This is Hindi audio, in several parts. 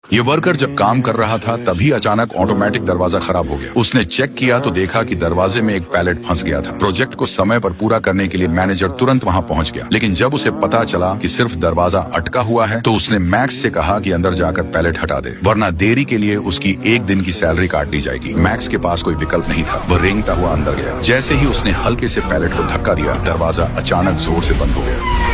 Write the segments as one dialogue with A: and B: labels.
A: ये वर्कर जब काम कर रहा था तभी अचानक ऑटोमेटिक दरवाजा खराब हो गया। उसने चेक किया तो देखा कि दरवाजे में एक पैलेट फंस गया था। प्रोजेक्ट को समय पर पूरा करने के लिए मैनेजर तुरंत वहां पहुंच गया, लेकिन जब उसे पता चला कि सिर्फ दरवाजा अटका हुआ है तो उसने मैक्स से कहा कि अंदर जाकर पैलेट हटा दे, वरना देरी के लिए उसकी 1 दिन की सैलरी काट दी जाएगी। मैक्स के पास कोई विकल्प नहीं था, वह रेंगता हुआ अंदर गया। जैसे ही उसने हल्के से पैलेट को धक्का दिया, दरवाजा अचानक जोर से बंद हो गया।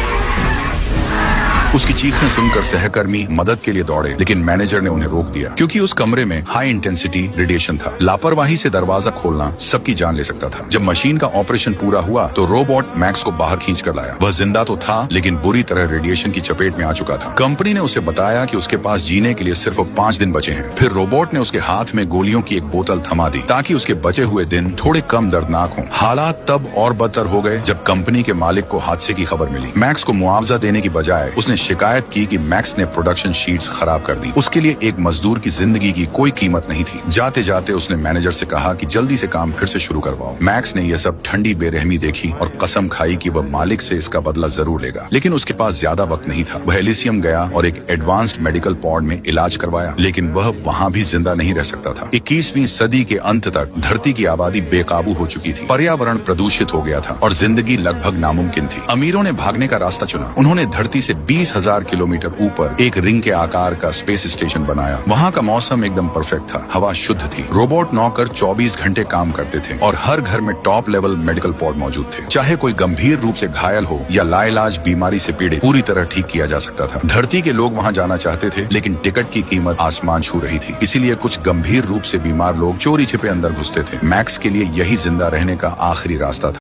A: उसकी चीखें सुनकर सहकर्मी मदद के लिए दौड़े, लेकिन मैनेजर ने उन्हें रोक दिया क्योंकि उस कमरे में हाई इंटेंसिटी रेडिएशन था। लापरवाही से दरवाजा खोलना सबकी जान ले सकता था। जब मशीन का ऑपरेशन पूरा हुआ तो रोबोट मैक्स को बाहर खींच कर लाया। वह जिंदा तो था, लेकिन बुरी तरह रेडिएशन की चपेट में आ चुका था। कंपनी ने उसे बताया कि उसके पास जीने के लिए सिर्फ 5 दिन बचे हैं। फिर रोबोट ने उसके हाथ में गोलियों की एक बोतल थमा दी ताकि उसके बचे हुए दिन थोड़े कम दर्दनाक हों। हालात तब और बदतर हो गए जब कंपनी के मालिक को हादसे की खबर मिली। मैक्स को मुआवजा देने की बजाय उसने शिकायत की कि मैक्स ने प्रोडक्शन शीट्स खराब कर दी। उसके लिए एक मजदूर की जिंदगी की कोई कीमत नहीं थी। जाते जाते उसने मैनेजर से कहा कि जल्दी से काम फिर से शुरू करवाओ। मैक्स ने यह सब ठंडी बेरहमी देखी और कसम खाई कि वह मालिक से इसका बदला जरूर लेगा, लेकिन उसके पास ज्यादा वक्त नहीं था। वह एलिसियम गया और एक एडवांस्ड मेडिकल वार्ड में इलाज करवाया, लेकिन वह वहाँ भी जिंदा नहीं रह सकता था। 21वीं सदी के अंत तक धरती की आबादी बेकाबू हो चुकी थी, पर्यावरण प्रदूषित हो गया था और जिंदगी लगभग नामुमकिन थी। अमीरों ने भागने का रास्ता चुना। उन्होंने धरती से 20,000 किलोमीटर ऊपर एक रिंग के आकार का स्पेस स्टेशन बनाया। वहाँ का मौसम एकदम परफेक्ट था, हवा शुद्ध थी। रोबोट नौकर 24 घंटे काम करते थे और हर घर में टॉप लेवल मेडिकल वार्ड मौजूद थे। चाहे कोई गंभीर रूप से घायल हो या लाइलाज बीमारी से पीड़ित, पूरी तरह ठीक किया जा सकता था। धरती के लोग वहाँ जाना चाहते थे, लेकिन टिकट की कीमत आसमान छू रही थी। इसीलिए कुछ गंभीर रूप से बीमार लोग चोरी छिपे अंदर घुसते थे। मैक्स के लिए यही जिंदा रहने का आखिरी रास्ता था।